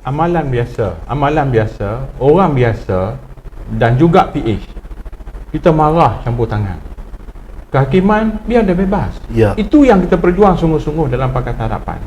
amalan biasa, orang biasa dan juga PH, kita marah campur tangan. Kehakiman biar dia bebas. Itu yang kita perjuang sungguh-sungguh dalam Pakatan Harapan.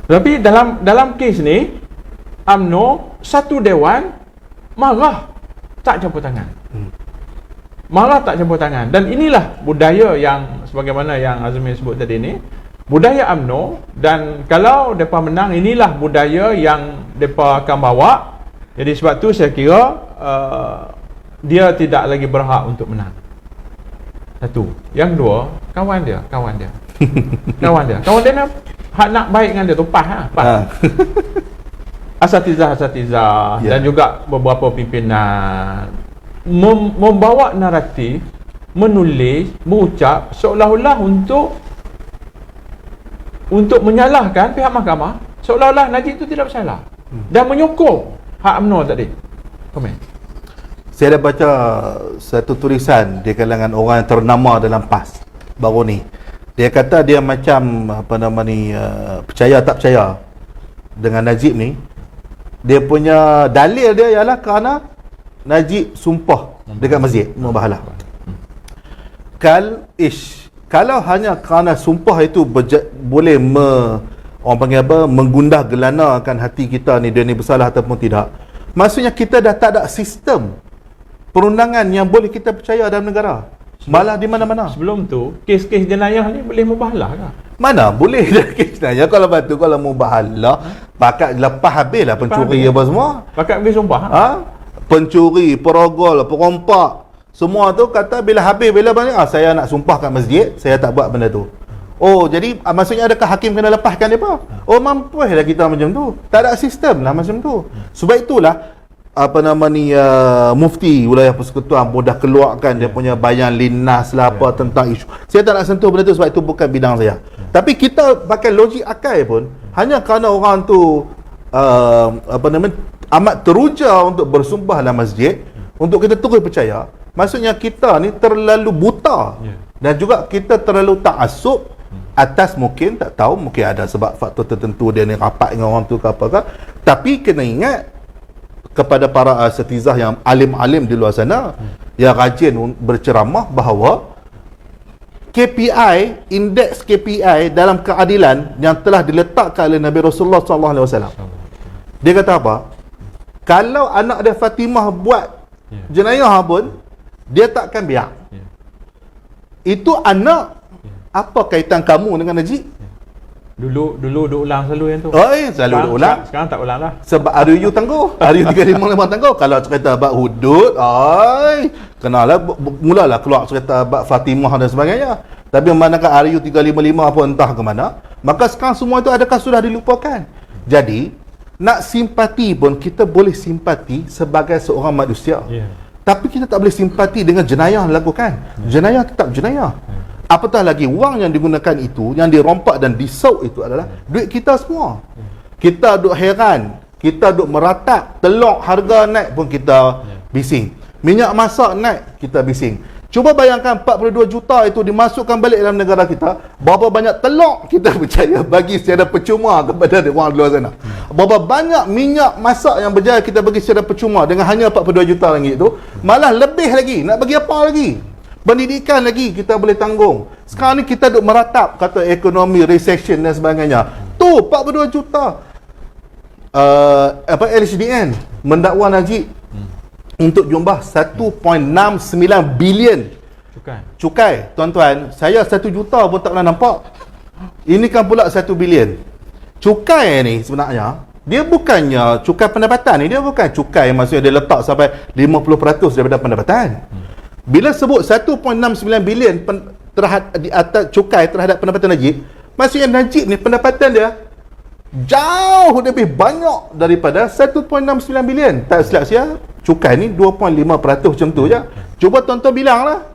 Tapi dalam kes ni, UMNO satu dewan marah tak campur tangan. Marah tak campur tangan. Dan inilah budaya yang sebagaimana yang Azmi sebut tadi ni, budaya UMNO. Dan kalau mereka menang, inilah budaya yang mereka akan bawa. Jadi sebab tu saya kira dia tidak lagi berhak untuk menang. Satu. Yang dua, kawan dia kawan dia nak baik dengan dia tu pas. Asatizah dan juga beberapa pimpinan membawa naratif, menulis, mengucap seolah-olah untuk menyalahkan pihak mahkamah, seolah-olah Najib itu tidak bersalah, dan menyokong hak UMNO tadi. Komen. Saya dah baca satu tulisan di kalangan orang yang ternama dalam PAS baru ni. Dia kata dia macam percaya tak percaya dengan Najib ni. Dia punya dalil dia ialah kerana Najib sumpah dekat masjid Mubahalah. Kalau hanya kerana sumpah itu boleh orang panggil apa, menggundah gelanakan hati kita ni, dia ni bersalah ataupun tidak, maksudnya kita dah tak ada sistem perundangan yang boleh kita percaya dalam negara. Malah di mana-mana. Sebelum tu, kes-kes jenayah ni boleh mubahalah ke? Mana boleh dah kes jenayah. Kalau batu, kalau mubahalah, pakat lepas habis lah pencuri apa semua. Pakat habis sumpah. Pencuri, perogol, perompak, semua tu kata bila habis, bila banyak, saya nak sumpah kat masjid, saya tak buat benda tu. Oh, jadi maksudnya adakah hakim kena lepaskan dia apa? Oh, mampulah kita macam tu. Tak ada sistem lah macam tu. Sebab itulah Mufti Wilayah Persekutuan pun dah keluarkan dia punya bayan linnas lah apa tentang isu. Saya tak nak sentuh benda tu sebab itu bukan bidang saya. Tapi kita pakai logik akal pun, hanya kerana orang tu amat teruja untuk bersumpah dalam masjid, untuk kita terus percaya, maksudnya kita ni terlalu buta. Dan juga kita terlalu ta'assub atas, mungkin tak tahu, mungkin ada sebab faktor tertentu dia ni rapat dengan orang tu ke apakah. Tapi kena ingat kepada para asatizah yang alim-alim di luar sana yang rajin berceramah bahawa KPI, indeks KPI dalam keadilan yang telah diletakkan oleh Nabi Rasulullah SAW, dia kata apa? Kalau anak dia Fatimah buat jenayah pun, dia takkan biar. Itu anak. Apa kaitan kamu dengan Najib? Dulu duk ulang selalu yang tu. Selalu duk ulang. Sekarang tak ulang lah. Sebab RUU tangguh. RUU 355 tangguh. Kalau cerita bab hudud, kenalah mulalah keluar cerita bab Fatimah dan sebagainya. Tapi manakah RUU 355 pun entah ke mana, maka sekarang semua itu adakah sudah dilupakan? Jadi, nak simpati pun kita boleh simpati sebagai seorang manusia. Tapi kita tak boleh simpati dengan jenayah lakukan. Jenayah tetap jenayah. Apatah lagi wang yang digunakan itu, yang dirompak dan disaup itu adalah duit kita semua. Kita duk heran, kita duk meratap, telur harga naik pun kita bising. Minyak masak naik, kita bising. Cuba bayangkan 42 juta itu dimasukkan balik dalam negara kita, berapa banyak telur kita percaya bagi secara percuma kepada orang luar sana. Berapa banyak minyak masak yang berjaya kita bagi secara percuma dengan hanya 42 juta ringgit itu, malah lebih lagi, nak bagi apa lagi? Pendidikan lagi kita boleh tanggung. Sekarang ni kita duk meratap kata ekonomi, recession dan sebagainya. Tu 42 juta LHDN mendakwa Najib untuk jumlah 1.69 bilion cukai. Tuan-tuan, saya 1 juta pun tak pernah nampak. Ini kan pula 1 bilion. Cukai ni sebenarnya dia bukannya cukai pendapatan ni, dia bukan cukai maksudnya dia letak sampai 50% daripada pendapatan. Bila sebut 1.69 bilion di atas cukai terhadap pendapatan Najib, maksudnya Najib ni pendapatan dia jauh lebih banyak daripada 1.69 bilion. Tak silap saya, cukai ni 2.5% macam tu je. Cuba tuan-tuan bilang lah,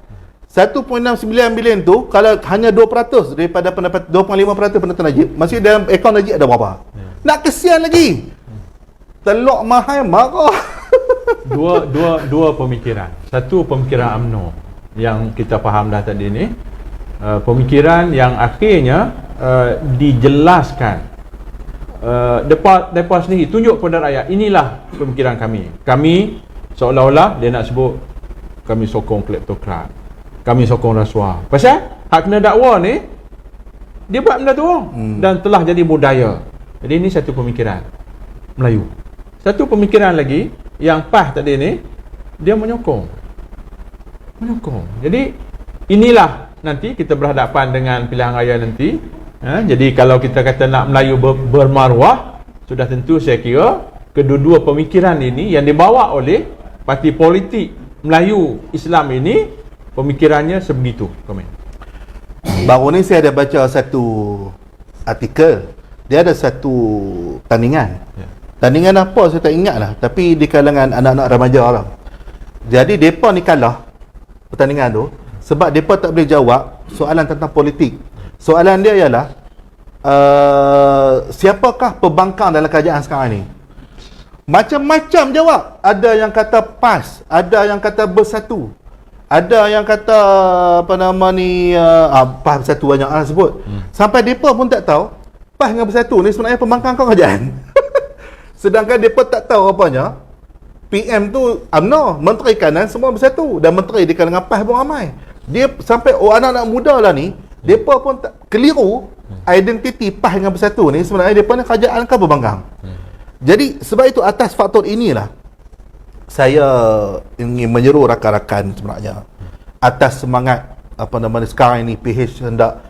1.69 bilion tu kalau hanya 2% daripada pendapatan, 2.5% pendapatan Najib, maksudnya dalam akaun Najib ada berapa? Nak kesian lagi. Telok mahal marah. Dua pemikiran. Satu pemikiran UMNO yang kita faham dah tadi ni, pemikiran yang akhirnya dijelaskan Mereka sendiri tunjuk kepada rakyat, inilah pemikiran kami. Kami seolah-olah dia nak sebut kami sokong kleptokrat, kami sokong rasuah. Pasal hak kena dakwa ni dia buat benda tu dan telah jadi budaya. Jadi ini satu pemikiran Melayu. Satu pemikiran lagi yang PAS tadi ni, dia menyokong. Jadi inilah nanti kita berhadapan dengan pilihan raya nanti. Jadi kalau kita kata nak Melayu bermaruah, sudah tentu saya kira kedua-dua pemikiran ini yang dibawa oleh parti politik Melayu Islam ini, pemikirannya sebegitu. Komen. Baru ni saya ada baca satu artikel. Dia ada satu tandingan. Tandingan apa saya tak ingat lah, tapi di kalangan anak-anak remaja lah. Jadi mereka ni kalah pertandingan tu sebab mereka tak boleh jawab soalan tentang politik. Soalan dia ialah siapakah pembangkang dalam kerajaan sekarang ni? Macam-macam jawab. Ada yang kata PAS, ada yang kata Bersatu, ada yang kata apa nama ni PAS Bersatu, banyak orang sebut. Sampai mereka pun tak tahu PAS dengan Bersatu ni sebenarnya pembangkang kerajaan. Sedangkan mereka tak tahu apanya PM tu UMNO, Menteri Kanan semua Bersatu, dan Menteri di kalangan PAS pun ramai. Dia sampai anak-anak muda lah ni, mereka pun tak keliru identiti PAS dengan Bersatu ni sebenarnya mereka ni kerajaan kan pembangkang. Jadi sebab itu atas faktor inilah saya ingin menyeru rakan-rakan sebenarnya atas semangat apa nama ni sekarang ini PH hendak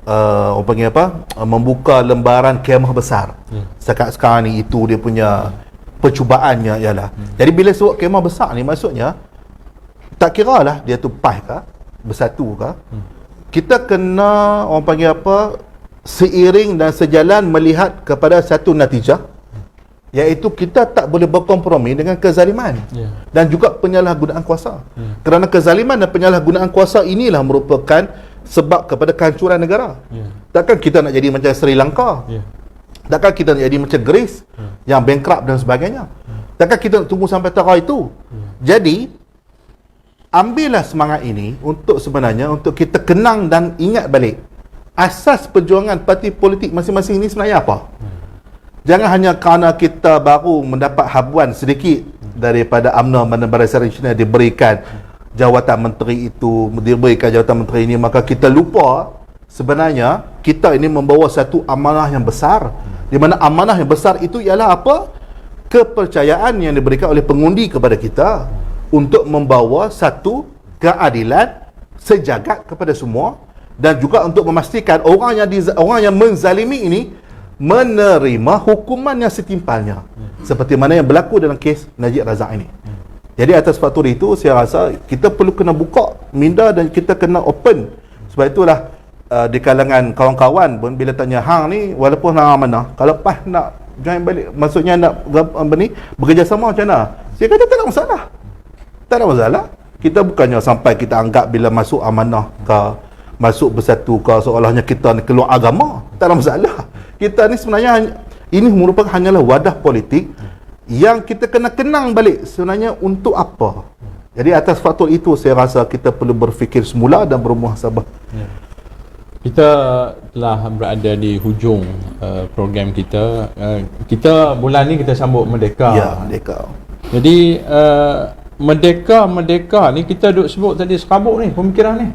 orang panggil apa, membuka lembaran kemah besar. Setakat sekarang ni itu dia punya percubaannya ialah. Jadi bila sebut kemah besar ni maksudnya tak kira lah dia tu PAS ke Bersatu ke, kita kena orang panggil apa, seiring dan sejalan melihat kepada satu natijah, iaitu kita tak boleh berkompromi dengan kezaliman dan juga penyalahgunaan kuasa. Kerana kezaliman dan penyalahgunaan kuasa inilah merupakan sebab kepada kehancuran negara. Takkan kita nak jadi macam Sri Lanka, takkan kita nak jadi macam Greece yang bankrupt dan sebagainya. Takkan kita nak tunggu sampai tara itu. Jadi ambillah semangat ini untuk sebenarnya untuk kita kenang dan ingat balik asas perjuangan parti politik masing-masing ini sebenarnya apa. Jangan hanya kerana kita baru mendapat habuan sedikit daripada UMNO, Badan Barisan Nasional diberikan jawatan menteri itu, diberikan jawatan menteri ini, maka kita lupa sebenarnya kita ini membawa satu amanah yang besar, di mana amanah yang besar itu ialah apa? Kepercayaan yang diberikan oleh pengundi kepada kita untuk membawa satu keadilan sejagat kepada semua, dan juga untuk memastikan orang yang menzalimi ini menerima hukuman yang setimpalnya, seperti mana yang berlaku dalam kes Najib Razak ini. Jadi atas faktor itu saya rasa kita perlu kena buka minda dan kita kena open. Sebab itulah di kalangan kawan-kawan pun bila tanya hang ni walaupun hang mana, kalau PAS nak join balik, maksudnya nak bekerjasama macam mana, saya kata tak ada masalah. Tak ada masalah. Kita bukannya sampai kita anggap bila masuk amanah ke masuk Bersatu ke seolahnya kita ni keluar agama. Tak ada masalah. Kita ni sebenarnya ini merupakan hanyalah wadah politik yang kita kena kenang balik sebenarnya untuk apa. Jadi atas faktor itu saya rasa kita perlu berfikir semula dan bermuhasabah. Kita telah berada di hujung program kita. Kita bulan ni kita sambut Merdeka. Ya, Merdeka. Jadi Merdeka ni kita duk sebut tadi serabut ni pemikiran ni.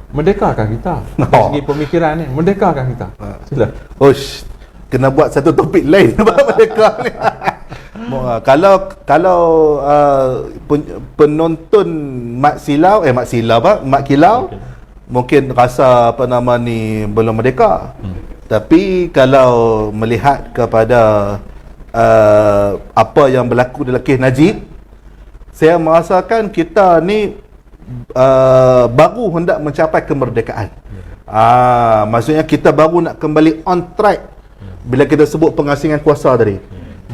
Merdekakah kita? Dari segi pemikiran ni, merdekakah kita? Sila. Osh, kena buat satu topik lain tentang merdeka ni. Kalau penonton Mak Kilau mungkin rasa apa nama ni belum merdeka. Tapi kalau melihat kepada apa yang berlaku dalam kes Najib, saya merasakan kita ni baru hendak mencapai kemerdekaan. Maksudnya kita baru nak kembali on track bila kita sebut pengasingan kuasa tadi.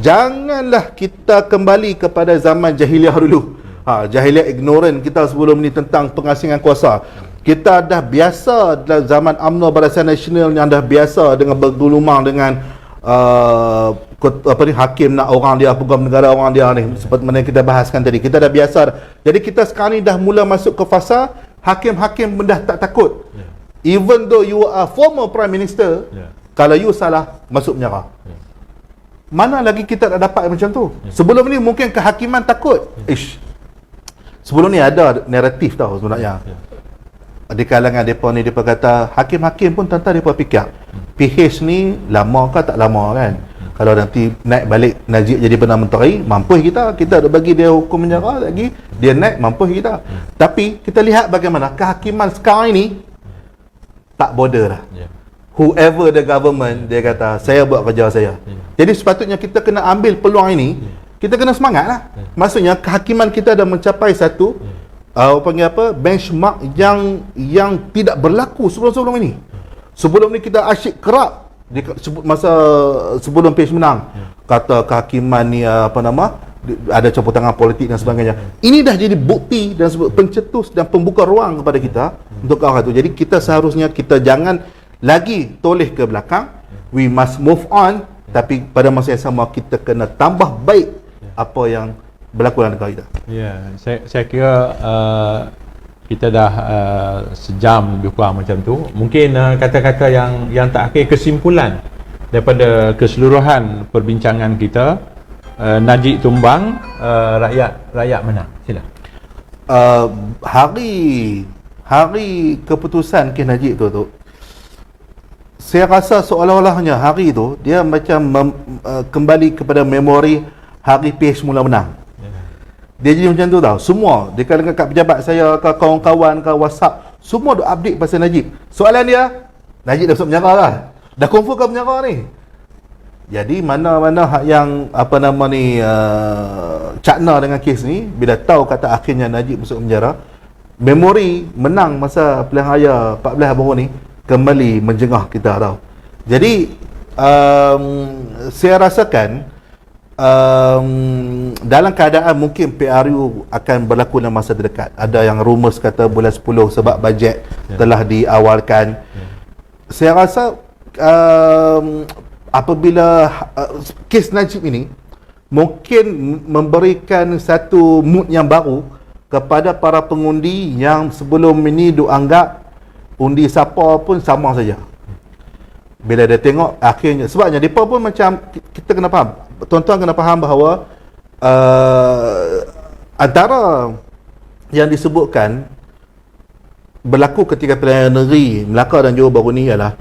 Janganlah kita kembali kepada zaman jahiliah dulu. Jahiliah ignorant kita sebelum ni tentang pengasingan kuasa. Kita dah biasa dalam zaman UMNO, Barisan Nasional yang dah biasa dengan bergulumang dengan hakim nak orang dia, pegawai negara orang dia ni, seperti mana kita bahaskan tadi. Kita dah biasa. Jadi kita sekarang ni dah mula masuk ke fasa hakim-hakim dah tak takut. Even though you are former prime minister, kalau you salah, masuk penjara. mana lagi kita nak dapat macam tu? Sebelum ni mungkin kehakiman takut. Sebelum ni ada naratif tau sebenarnya. Di kalangan mereka ni, mereka kata hakim-hakim pun tentang mereka fikir PH ni lama ke tak lama kan. Kalau nanti naik balik Najib jadi Perdana Menteri, mampus kita dah bagi dia hukum penjara lagi, dia naik, mampus kita. Tapi kita lihat bagaimana kehakiman sekarang ini tak border dah. Whoever the government, dia kata saya buat kerja saya. Jadi sepatutnya kita kena ambil peluang ini, kita kena semangat lah. Maksudnya kehakiman kita dah mencapai satu panggil apa, benchmark yang tidak berlaku sebelum ini. Sebelum ni kita asyik kerap masa sebelum PH menang, kata kehakiman ni ada campur tangan politik dan sebagainya. Ini dah jadi bukti dan pencetus dan pembuka ruang kepada kita untuk ke arah itu. Jadi kita seharusnya kita jangan lagi toleh ke belakang. We must move on, tapi pada masa yang sama kita kena tambah baik apa yang berlaku dalam negara kita. Ya, saya kira kita dah sejam lebih kurang macam tu. Mungkin kata-kata yang terakhir, kesimpulan daripada keseluruhan perbincangan kita, Najib tumbang, rakyat menang. Sila. Hari keputusan kes Najib tu, saya rasa seolah-olahnya hari tu dia macam kembali kepada memori hari PH mula menang. Dia jadi macam tu tau. Semua di kalangan kat pejabat saya ke kawan-kawan ke WhatsApp, semua duk update pasal Najib. Soalan dia, Najib dah masuk penjara lah. Dah confirm ke penjara ni? Jadi mana-mana hak yang cakna dengan kes ni, bila tahu kata akhirnya Najib masuk penjara, memori menang masa pilihan raya 14 baru ni kembali menjengah kita tau. Jadi saya rasakan dalam keadaan mungkin PRU akan berlaku dalam masa terdekat. Ada yang rumours kata bulan 10 sebab bajet telah diawalkan. Saya rasa apabila kes Najib ini mungkin memberikan satu mood yang baru kepada para pengundi yang sebelum ini dianggap undi siapa pun sama saja. Bila dia tengok akhirnya, sebabnya mereka pun macam, kita kena faham, tuan-tuan kena faham bahawa antara yang disebutkan berlaku ketika pilihan negeri Melaka dan Johor baru ni ialah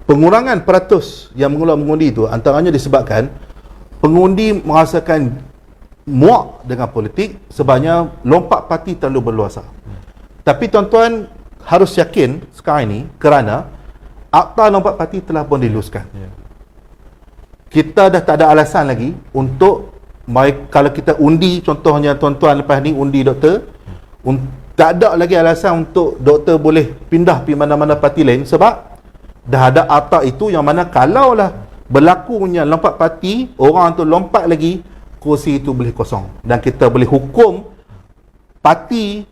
pengurangan peratus yang mengundi itu, antaranya disebabkan pengundi merasakan muak dengan politik sebabnya lompat parti terlalu berluasa. Tapi tuan-tuan harus yakin sekarang ini kerana akta lompat parti telah pun diluluskan. Kita dah tak ada alasan lagi untuk kalau kita undi, contohnya tuan-tuan lepas ni undi doktor, tak ada lagi alasan untuk doktor boleh pindah pergi mana-mana parti lain sebab dah ada akta itu yang mana kalaulah berlakunya lompat parti, orang tu lompat lagi, kursi itu boleh kosong dan kita boleh hukum parti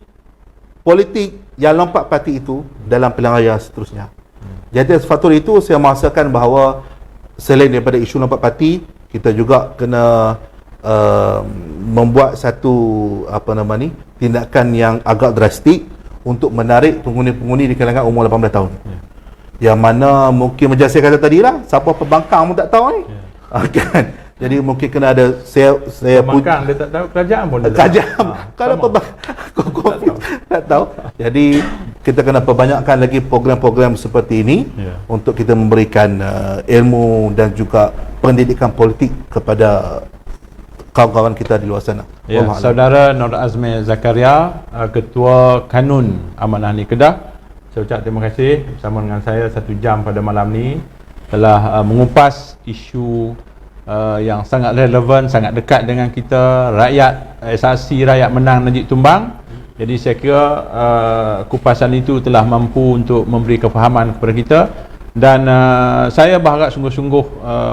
politik yang lompat parti itu dalam pilihan raya seterusnya. Jadi faktor itu saya merasakan bahawa selain daripada isu lompat parti, kita juga kena membuat satu tindakan yang agak drastik untuk menarik pengundi-pengundi di kalangan umur 18 tahun. Yang mana mungkin macam saya kata tadi lah, siapa pembangkang pun tak tahu ni. Kan? Jadi mungkin kena ada saya pembangkang dia tak tahu, kerajaan pun kerajaan kalau pembangkang tak tahu. Jadi kita kena perbanyakkan lagi program-program seperti ini untuk kita memberikan ilmu dan juga pendidikan politik kepada kawan-kawan kita di luar sana. Ya, Saudara Nur Azmi Zakaria, Ketua Kanun Amat Ahli Kedah, saya ucap terima kasih bersama dengan saya 1 jam pada malam ni telah mengupas isu yang sangat relevan, sangat dekat dengan kita, rakyat, saksi rakyat menang, Najib tumbang. Jadi saya kira kupasan itu telah mampu untuk memberi kefahaman kepada kita dan saya berharap sungguh-sungguh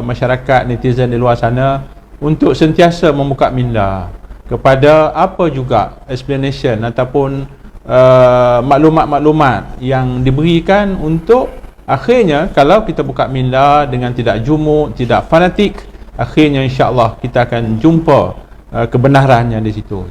masyarakat netizen di luar sana untuk sentiasa membuka minda kepada apa juga explanation ataupun maklumat-maklumat yang diberikan untuk akhirnya kalau kita buka minda dengan tidak jumuk, tidak fanatik, akhirnya insya-Allah kita akan jumpa kebenarannya di situ.